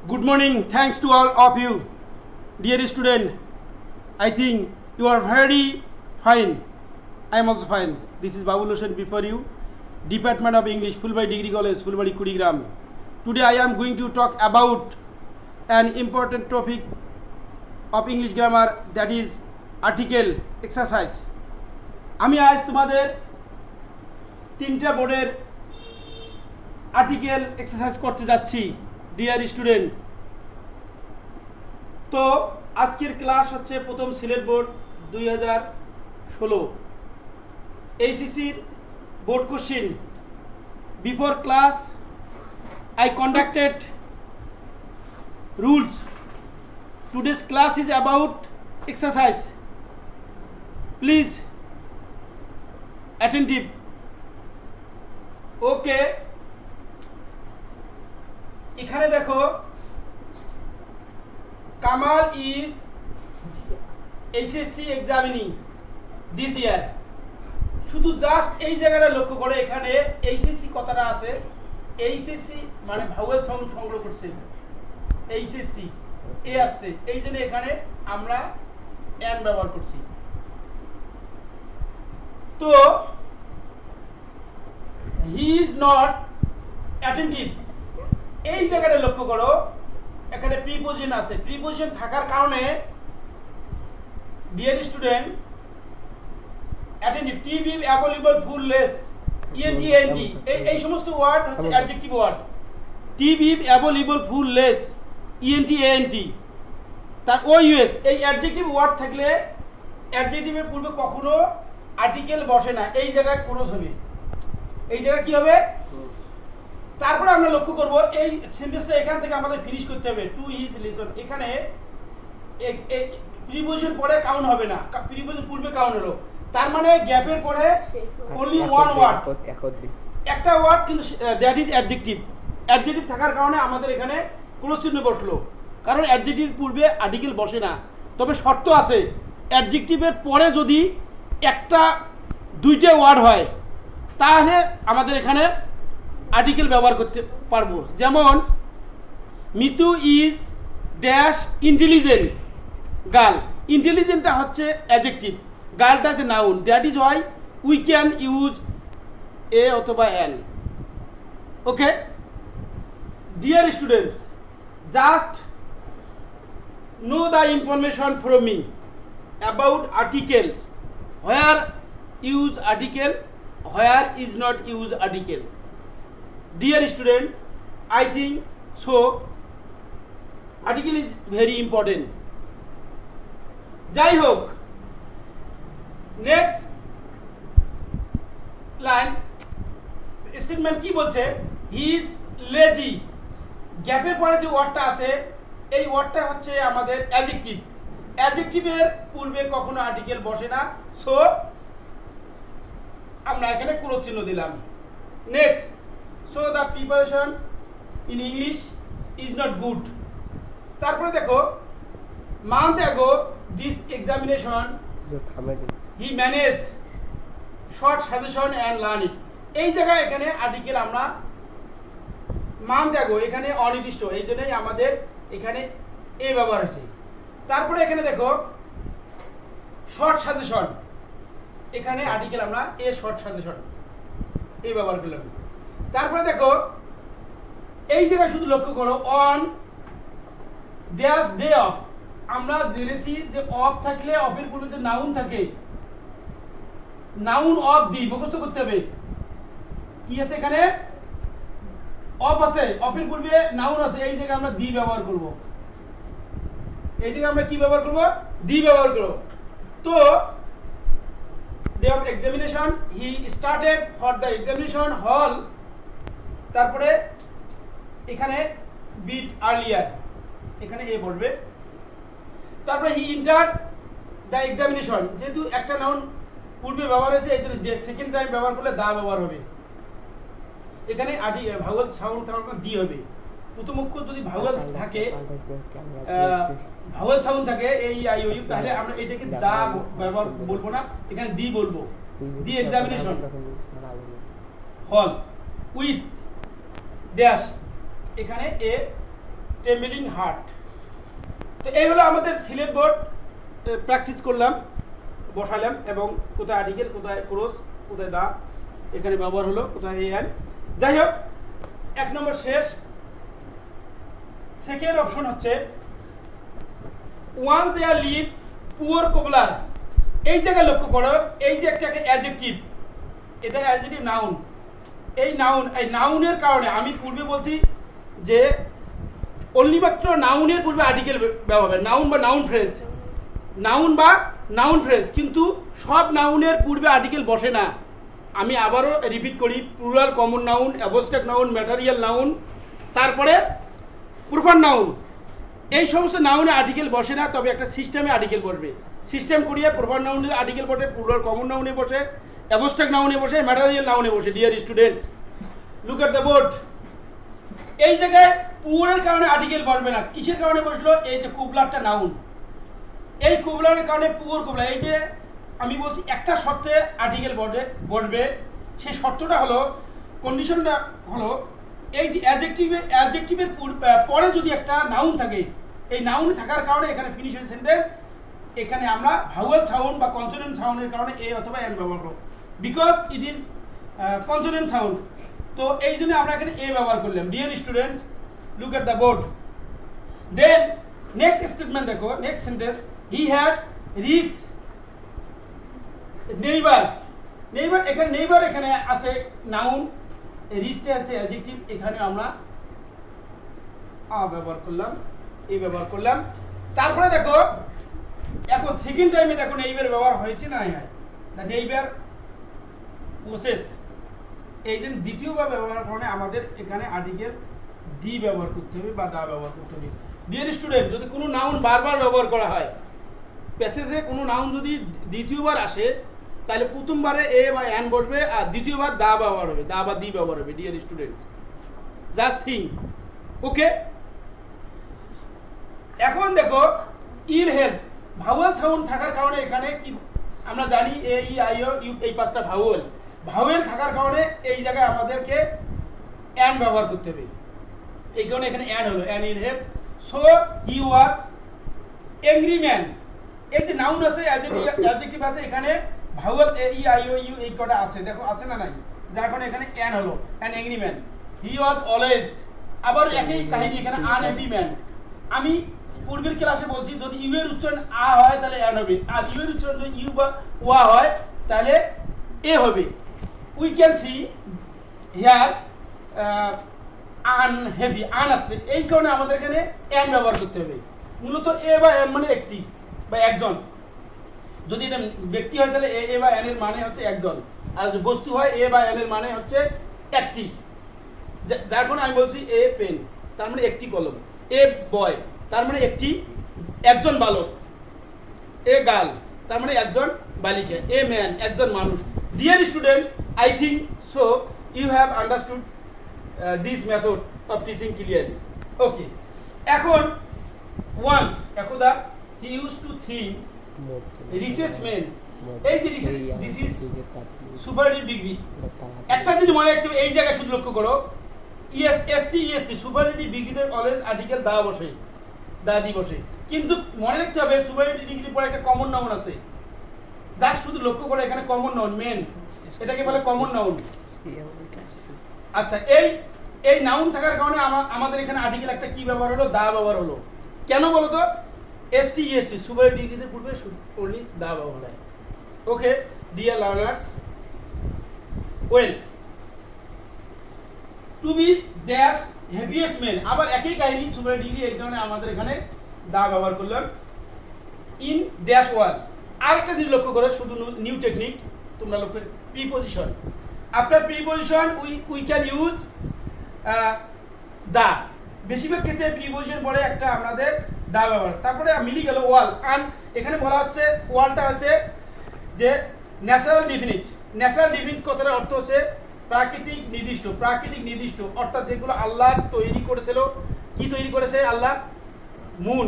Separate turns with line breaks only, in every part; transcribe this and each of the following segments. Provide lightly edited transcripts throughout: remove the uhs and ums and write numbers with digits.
Good morning. Thanks to all of you. Dear student, I think you are very fine. I am also fine. This is Babul Hossain before you. Department of English, Fulbari Degree College, Fulbari Kurigram. Today I am going to talk about an important topic of English grammar, that is article exercise. আমি আজ তোমাদের তিনটা বোর্ডের article exercise করতে যাচ্ছি dear student. তো আজকের class হচ্ছে প্রথম সিলেট বোর্ড 2016 এইচএসসির board question. Before class I conducted rules. Today's class is about exercise. Please attentive. Okay. এখানে দেখো Kamal is HSC examining this year. শুধু জাস্ট এই জায়গাটা লক্ষ্য করে, এখানে HSC কথাটা আছে। HSC মানে ভাওয়েল সাউন্ড সংগ্রহ করছে, HSC এ আসছে, এই জন্য এখানে আমরা এন ব্যবহার করছি। তো হি ইজ নট অ্যাটেন্টিভ, এই জায়গাটা লক্ষ্য করো, এখানে প্রিপোজিশন আছে। প্রিপোজিশন থাকার কারণে dear student attentive, T B available full less ENT NT এই সমস্ত ওয়ার্ড হচ্ছে adjective word. T B available full less ENT NT তার ও ইউএস, এই অ্যাডজেক্টিভ ওয়ার্ড থাকলে অ্যাডজেক্টিভের পূর্বে কখনো আর্টিকেল বসে না, এই জায়গায় ক্লোজ হবে, এই জায়গায় কি হবে। তারপরে আমরা লক্ষ্য করব এই সেন্টেন্সটা এখান থেকে আমাদের ফিনিশ করতে হবে। টু হিজ লিসন, এখানে প্রিপোজিশন পরে কাউন্ট হবে না, প্রিপোজিশন পূর্বে কাউন্ট হলো, তার মানে গ্যাপের পরে অনলি ওয়ান ওয়ার্ড, একটা ওয়ার্ড, কিন্তু দ্যাট ইজ অ্যাডজেক্টিভ। অ্যাডজেক্টিভ থাকার কারণে আমাদের এখানে ক্লোজ চিহ্ন বসলো, কারণ অ্যাডজেক্টিভ পূর্বে আর্টিকেল বসে না। তবে শর্ত আছে, অ্যাডজেক্টিভের পরে যদি একটা দুইটা ওয়ার্ড হয় তাহলে আমাদের এখানে আর্টিকেল ব্যবহার করতে পারবো। যেমন Mitu is dash intelligent girl, ইন্টেলিজেন্টটা হচ্ছে অ্যাডজেক্টিভ, গার্লটা আছে noun, that is why we can use a অথবা an. Okay dear students, just know the information from me about articles, where use article, where is not use article. Dear students, I think so article is very important. যাই হোক, next line statement কি বলছে, he is lazy, গ্যাপের পরে যে ওয়ার্ডটা আছে এই ওয়ার্ডটা হচ্ছে আমাদের অ্যাডজেক্টিভ। অ্যাডজেক্টিভের পূর্বে কখনো আর্টিকেল বসে না, সো আমরা এখানে ক্লোজ চিহ্ন দিলাম। Next, so the preparation in English is not good. তারপরে দেখো, month ago this examination he manage short suggestion and learn it. এই জায়গায় এখানে আর্টিকেল আমরা মান্থ অ্যাগো, এখানে অনির্দিষ্ট, এই জন্যই আমাদের এখানে এ ব্যবহার হয়েছে। তারপরে এখানে দেখো শর্ট সাজেশন, এখানে আর্টিকেল আমরা এ শর্ট সাজেশন এই ব্যবহার করলাম। তারপরে দেখো এই জায়গায় শুধু লক্ষ্য করো, অন ড্যাশ ডে অফ, আমরা জেনেছি যে অফ থাকলে অফের পূর্বে যে নাউন থাকে, নাউন অফ দি মুখস্থ করতে হবে। কি আছে এখানে, অফ আছে, অফের পূর্বে নাউন আছে, এই জায়গায় আমরা দি ব্যবহার করব, এই জায়গায় আমরা কি ব্যবহার করব, দি ব্যবহার করব। তো day of examination, he started for the examination হল, তারপরে এখানে বিট আর্লিয়ার, এখানে এ বলবে। তারপরে হি এন্টার্ড দ্য এক্সামিনেশন, যেহেতু একটা নাউন পূর্বে ব্যবহার হয়েছে এই জন্য সেকেন্ড টাইম ব্যবহার করলে দা ব্যবহার হবে। এখানে ভাওয়েল সাউন্ড থাকার দি হবে, প্রথম অক্ষর যদি ভাওয়েল থাকে, ভাওয়েল সাউন্ড থাকে এই আই ও ইউ, তাহলে আমরা এটাকে দা ব্যবহার বলবো না, এখানে দি বলবো। দি এক্সামিনেশন হল উইথ ড্যাশ, এখানে এ ট্রেম্বলিং হার্ট। তো এই হলো আমাদের সিলেট বোর্ড, প্র্যাকটিস করলাম, বসালাম, এবং কোথায় আর্টিকেল, কোথায় ক্রস, কোথায় দা এখানে ব্যবহার হলো, কোথায় এন। যাই হোক, 1 নম্বর শেষ। সেকেন্ড অপশন হচ্ছে once there live poor cobbler. এই জায়গায় লক্ষ্য করো, এই যে একটা অ্যাডজেক্টিভ, এটা অ্যাডজেক্টিভ নাউন। এই নাউনের কারণে আমি পূর্বে বলছি যে অনলিমাত্র নাউনের পূর্বে আর্টিকেল ব্যবহার হবে, নাউন বা নাউন ফ্রেজ, নাউন বা নাউন ফ্রেজ, কিন্তু সব নাউনের পূর্বে আর্টিকেল বসে না। আমি আবারও রিপিট করি, plural, common noun, abstract noun, material noun, তারপরে প্রোফান নাউন, এই সমস্ত নাউনে আর্টিকেল বসে না, তবে একটা সিস্টেমে আর্টিকেল বসবে। সিস্টেম করিয়ে প্রোফান নাউনে আর্টিকেল বসে, প্লুরাল কমন নাউনে বসে, অ্যাবস্ট্রাক্ট নাউনে বসে, ম্যাটেরিয়াল নাউনে বসে। Deer students, look at the board. এই জায়গায় পুয়ারের কারণে আর্টিকেল বসবে না। কিসের কারণে বসলো? এই যে কুবলারটা নাউন, এই কুবলারের কারণে পুয়ার কোবলা। এই যে আমি বলছি একটা শর্তে আর্টিকেল বসবে, সেই শর্তটা হলো, কন্ডিশনটা হলো, এই যে অ্যাডজেক্টিভের পরে যদি একটা নাউন থাকে, এই নাউন থাকার কারণে এখানে ফিনিশিং সেন্টেন্স, এখানে আমরা ভাওয়েল সাউন্ড বা কনসোনেন্ট সাউন্ডের কারণে এ অথবা এন ব্যবহার করব, because it is consonant sound. তো এই জন্য আমরা এখানে এ ব্যবহার করলাম। Dear students, look at the board. Then next statement দেখো, next sentence, he had rich neighbour. Neighbour এখানে আছে নাউন, রিচটা আছে অ্যাডজেক্টিভ, এখানে আমরা ব্যবহার করলাম, এই ব্যবহার করলাম। তারপরে দেখো, এখন সেকেন্ড টাইমে দেখো নেইবার ব্যবহার হয়েছে না হয়, দ্য নেইবার প্রসেস। এই যে দ্বিতীয়বার ব্যবহার কারণে আমাদের এখানে আর্টিকেল দি ব্যবহার করতে হবে বা দা ব্যবহার করতে হবে। ডিয়ার স্টুডেন্ট, যদি কোনো নাউন বারবার ব্যবহার করা হয়, প্যাসেজে কোনো নাউন যদি দ্বিতীয়বার আসে, তাহলে প্রথমবারে এ বা এন বসবে, আর দ্বিতীয়বার দা ব্যবহার হবে, দা বা দি ব্যবহার হবে। Dear students, just think. Okay, এখন দেখো ইল হেল্প, ভাওয়েল সাউন্ড থাকার কারণে এখানে কি আমরা জানি, এ ই আই ও ইউ, এই 5টা ভাওয়েল থাকার কারণে এই জায়গায় আমাদেরকে এন ব্যবহার করতে হবে। এই কারণে এখানে এন হলো, an ill help. So he was angry man. এই যে নাউন আছে, অ্যাডজেক্টিভ আছে, এখানে vowel a e i o u এই কটা আছে, দেখো আছে না নাই, যার কারণে এখানে এন হলো, N angry man. He was always, আবার একই কাহিনী এখানে আনহ্যাপি ম্যান। আমি পূর্বের ক্লাসে বলছি, যদি ইউ এর উচ্চারণ আ হয় তাহলে এন হবে, আর ইউ এর উচ্চারণ যদি ইউ বা ওয়া হয় তাহলে এ হবে। উই ক্যান সি হিয়ার আনহেভি, আন আছে, এই কারণে আমাদের এখানে এন ব্যবহার করতে হবে। মূলত এ বা এন মানে একটি বা একজন, যদি এটা ব্যক্তি হয় তাহলে এ বা এন এর মানে হচ্ছে একজন, আর যদি বস্তু হয় এ বা এন এর মানে হচ্ছে একটি। যার কারণে আমি বলছি এ পেন, তার মানে একটি কলম, এ বয় তার মানে একজন বালক, এ গার্ল তার মানে একজন বালিকা, এ ম্যান একজন মানুষ। Dear student, I think so you have understood this method of teaching clearly. Okay, এখন ওয়ান্স একদা he use to think recess men. এই যে দিস ইজ সুপারলেটিভ ডিগ্রি। একটা জিনিস মনে রাখতে হবে, এই জায়গায় শুধু লক্ষ্য করো, ইএসটি সুপারলেটিভ ডিগ্রিতে অলওয়েজ আর্টিকেল দা বসে, দা দি বসে, কিন্তু মনে রাখতে হবে সুপারলেটিভ ডিগ্রির পরে একটা কমন নাউন আছে, জাস্ট শুধু লক্ষ্য করো এখানে কমন নাউন মেন, এটাকে বলে কমন নাউন। আচ্ছা, এই নাউন থাকার কারণে আমাদের এখানে আর্টিকেল একটা কি ব্যবহার হলো, দা ব্যবহার হলো। কেন বলো তো? এসটি সুপারলেটিভ ডিগ্রিতে পূর্বে অনলি দা ব্যবহার হয়। Okay dear learners, well to be dash heaviest men, আবার একই কাহিনী, সুপারলেটিভ ডিগ্রি এই কারণে আমাদের এখানে দা ব্যবহার করলাম। ইন ড্যাশ ওয়ান, আরেকটা জিনিস লক্ষ্য করো, শুধু নিউ টেকনিক তোমরা লক্ষ্য, preposition. After preposition we can use the. বেশিরভাগ ক্ষেত্রে প্রিপোজিশন পরে একটা আমাদের দা ব্যবহার। তারপরে মিলি গেল ওয়াল, আন এখানে বলা হচ্ছে ওয়ালটা আছে যে ন্যাচারাল ডিফিনিট। ন্যাচারাল ডিফিনিট কথাটার অর্থ হচ্ছে প্রাকৃতিক নির্দিষ্ট, অর্থাৎ যেগুলো আল্লাহ তৈরি করেছিল। কি তৈরি করেছে আল্লাহ? মুন,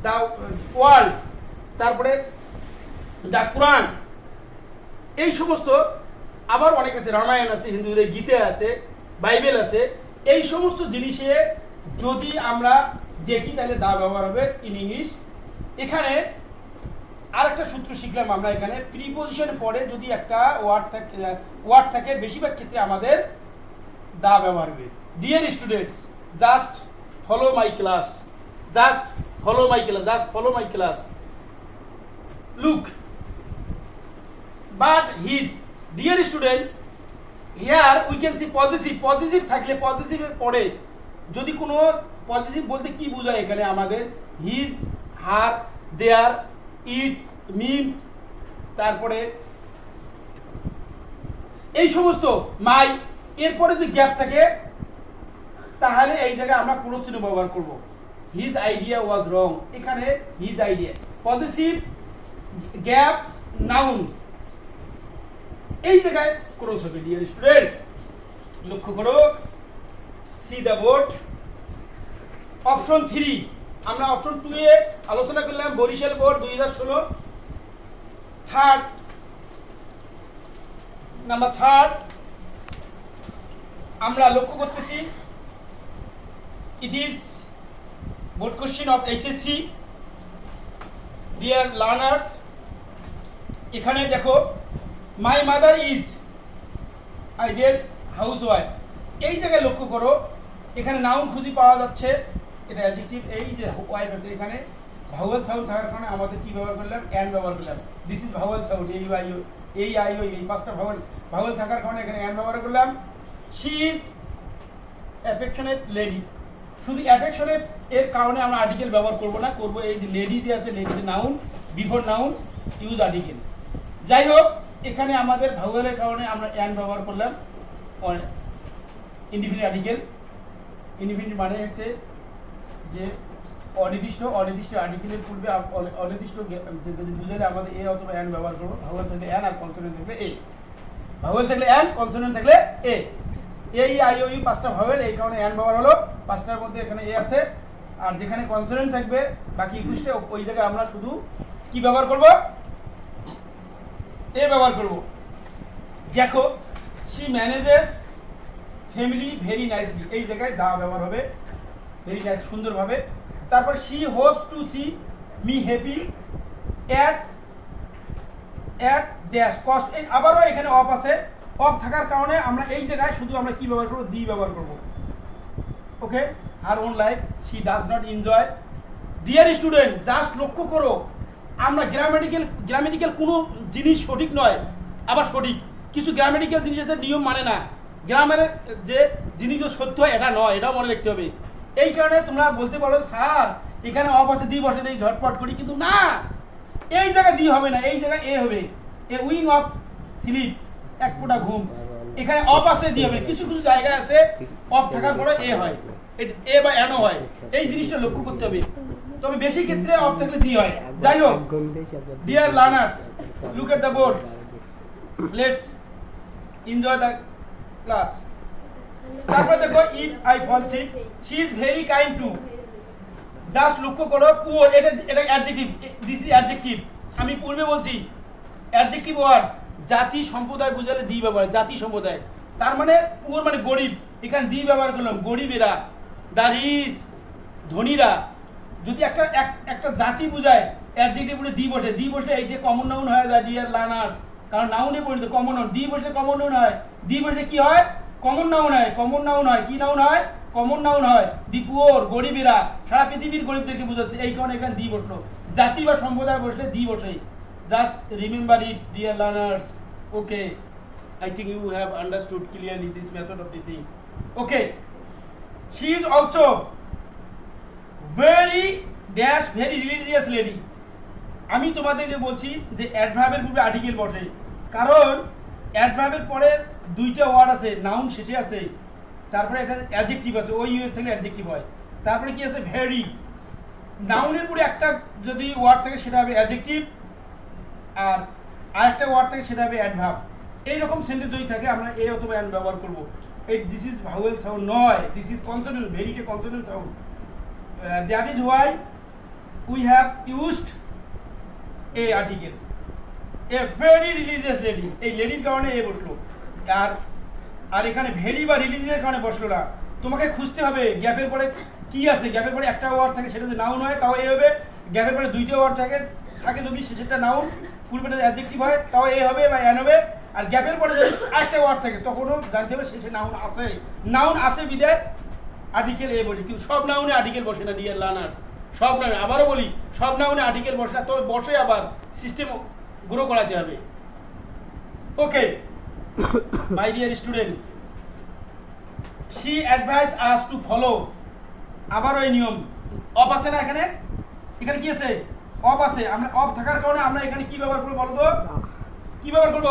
দা ওয়ার্ল্ড, তারপরে দা কোরআন, এই সমস্ত। আবার অনেক আছে, রামায়ণ আছে, হিন্দুদের গীতা আছে, বাইবেল আছে। এই সমস্ত জিনিসে যদি আমরা দেখি তাহলে দা ব্যবহার হবে ইন ইংলিশ। এখানে আরেকটা সূত্র শিখলাম আমরা, এখানে প্রিপোজিশন পরে যদি একটা ওয়ার্ড থাকে বেশিরভাগ ক্ষেত্রে আমাদের দা ব্যবহার হবে। Dear students, just follow my class, just follow my class, just follow my class, look but his. Dear student, here we can see positive. Positive থাকলে পজিটিভের পরে যদি কোনো পজিটিভ বলতে কি বোঝায় এখানে আমাদের his, her, their, its, means, তারপরে এই সমস্ত মাই, এরপরে যদি গ্যাপ থাকে তাহলে এই জায়গায় আমরা ক্রস চিহ্ন ব্যবহার করব। হিজ আইডিয়া ওয়াজ রং, এখানে his idea positive gap noun, এই জায়গায় ক্রস হবে। ডিয়ার স্টুডেন্টস লক্ষ্য করো, সি দ্য বোর্ড। অপশন 3 আমরা অপশন 2 এ আলোচনা করলাম, বরিশাল বোর্ড 2016। থার্ড নাম্বার 3 আমরা লক্ষ্য করতেছি it is board question of HSC. Dear learners, এখানে দেখো my mother is ideal housewife, এই জায়গায় লক্ষ্য করো এখানে নাউন খুঁজে পাওয়া যাচ্ছে, এটা অ্যাডজেক্টিভ। এই যে ওয়াইফ আছে এখানে ভাওয়েল সাউন্ড থাকার কারণে আমাদের কি ব্যবহার করলাম, অ্যান্ড ব্যবহার করলাম। দিস ইজ ভাওয়েল সাউন্ড, এই আই ও, এই আই ও, এই পাঁচটা ভাওয়েল থাকার কারণে এখানে অ্যান্ড ব্যবহার করলাম। শি ইজ অ্যাফেকশনেট লেডি, শুধু অ্যাফেকশনেট এর কারণে আমরা আর্টিকেল ব্যবহার করব না, করব এই যে লেডি যে আছে, lady noun, before noun use article. যাই হোক এখানে আমাদের ভাওয়েলের কারণে আমরা অ্যান্ড ব্যবহার করলাম ইনডিফিনিট আর্টিকেল। ইনডিফিনিট মানে হচ্ছে যে অনির্দিষ্ট, অনির্দিষ্ট আর্টিকেলের পূর্বে অনির্দিষ্ট যদি বুঝালে আমাদের এ অথবা অ্যান্ড ব্যবহার করবো। ভাওয়েল থাকলে অ্যান আর কনসোনেন্ট থাকলে এ, ভাওয়েল থাকলে অ্যান, কনসোনেন্ট থাকলে এ। এই আই ও ইউ পাঁচটা ভাওয়েল, এই কারণে অ্যান্ড ব্যবহার হলো। পাঁচটার মধ্যে এখানে এ আছে, আর যেখানে কনসোনেন্ট থাকবে বাকি 21টা ওই জায়গায় আমরা শুধু কি ব্যবহার করব, এ ব্যবহার করব। দেখো she manages family very nicely, এই জায়গায় দা ব্যবহার হবে, ভেরি নাইস, সুন্দরভাবে। তারপর she Hopes two see me happy at dash cost, এই আবারও এখানে অফ আছে, অফ থাকার কারণে আমরা এই জায়গায় শুধু আমরা কি ব্যবহার করব, দি ব্যবহার করব। Okay, her own life she does not enjoy. Dear student, just লক্ষ্য করো আমরা গ্রামেটিক্যাল কোনো জিনিস সঠিক নয়, আবার সঠিক কিছু গ্রামেটিক্যাল জিনিস আছে নিয়ম মানে না, গ্রামের যে জিনিসগুলো সত্য হয় এটা নয়, এটাও মনে রাখতে হবে। এই কারণে তোমরা বলতে পারো স্যার এখানে অফ আছে দি বসে দেই ঝটপট করি, কিন্তু না, এই জায়গায় দি হবে না, এই জায়গায় এ হবে। এ উইং অফ স্লিপ, এক ফোঁটা ঘুম, এখানে অফ আছে দি হবে। কিছু কিছু জায়গায় আছে অফ থাকার পরে এ হয়, এ বা এনও হয়, এই জিনিসটা লক্ষ্য করতে হবে। তবে বেশি ক্ষেত্রে অফ থাকলে দি হয়। যাই হোক dear learners, look at the board, let's enjoy the class. তারপর দেখো if I fall sick she is very kind to, just লক্ষ্য করো পুয়ার, এটা অ্যাডজেক্টিভ, দিস ইজ অ্যাডজেক্টিভ। আমি পূর্বে বলছি অ্যাডজেক্টিভ ওয়ার্ড জাতি সম্প্রদায় বুঝালে দি ব্যবহার, জাতি সম্প্রদায়, তার মানে পুয়ার মানে গরিব, এখানে দি ব্যবহার করলাম, গরিবেরা, দ্য রিচ ধনীরা। যদি একটা জাতি বুঝায় অ্যাডজেক্টিভ বলে দি বসে, দি বসলে এই যে কমন নাউন হয়ে যায় ডিয়ার লার্নার্স, কারণ নাউনে পরিণত কমন নাউন, দি বসলে কমন নাউন হয়, দি বসলে কি হয়, কমন নাউন হয়, কমন নাউন হয়, কি নাউন হয়, কমন নাউন হয়। দি পুয়ার গরিবেরা, সারা পৃথিবীর গরিবদেরকে বোঝাচ্ছে, এই কারণে এখানে দি বসলো। জাতি বা সম্প্রদায় বসলে দি বসে। Just remember it dear learners. Okay, I think you have understood clearly this method of teaching. Okay, she is also very dash very religious lady. আমি তোমাদেরকে বলছি যে অ্যাডভার্বের পূর্বে আর্টিকেল বসে, কারণ অ্যাডভার্বের পরে দুইটা ওয়ার্ড আছে, নাউন শেষে আছে, তারপরে একটা অ্যাডজেক্টিভ আছে, ওই ইউএস থেকে অ্যাডজেক্টিভ হয়, তারপরে কি আছে ভেরি। নাউনের পরে একটা যদি ওয়ার্ড থাকে সেটা হবে অ্যাডজেক্টিভ, আর আরেকটা ওয়ার্ড থাকে সেটা হবে অ্যাডভার্ব। এইরকম সেন্টেন্স যদি থাকে আমরা এ অথবা অ্যান ব্যবহার করব। দিস ইজ ভাওয়েল সাউন্ড নয়, দিস ইজ কনসোনেন্ট, ভেরিটা consonant sound. That is why we have used a article. A very religious lady, এই লেডির কারণে এ বসলো, আর এখানে ভেরি বা রিলিজিয়াসের কারণে বসলো না, তোমাকে খুঁজতে হবে গ্যাপের পরে কি আছে। গ্যাপের পরে একটা ওয়ার্ড থাকে সেটা যদি নাউন হয় তাও এ হবে, গ্যাপের পরে দুইটা ওয়ার্ড থাকে যদি সেটা নাউন পূর্বেটা অ্যাডজেক্টিভ হয় তাও এ হবে বা এন হবে, আর গ্যাপের পরে যদি আরেকটা ওয়ার্ড থাকে তখনও জানতে হবে শেষে নাউন আছে। নাউন আছে বিদায় আর্টিকেল এ বসে, কিন্তু সব নাউনে আর্টিকেল বসে না ডিয়ার লার্নার্স, সব নাউনে। আবারও বলি সব নাউনে আর্টিকেল বসে না, তবে বসে আবার সিস্টেম গ্রো করাতে হবে। Okay my dear student, she advised us to follow, আবার ওই নিয়ম। অফ আছে না এখানে, এখানে কি আছে অফ আছে, আমরা অফ থাকার কারণে আমরা এখানে কি ব্যবহার করব বলো তো, কি ব্যবহার করব?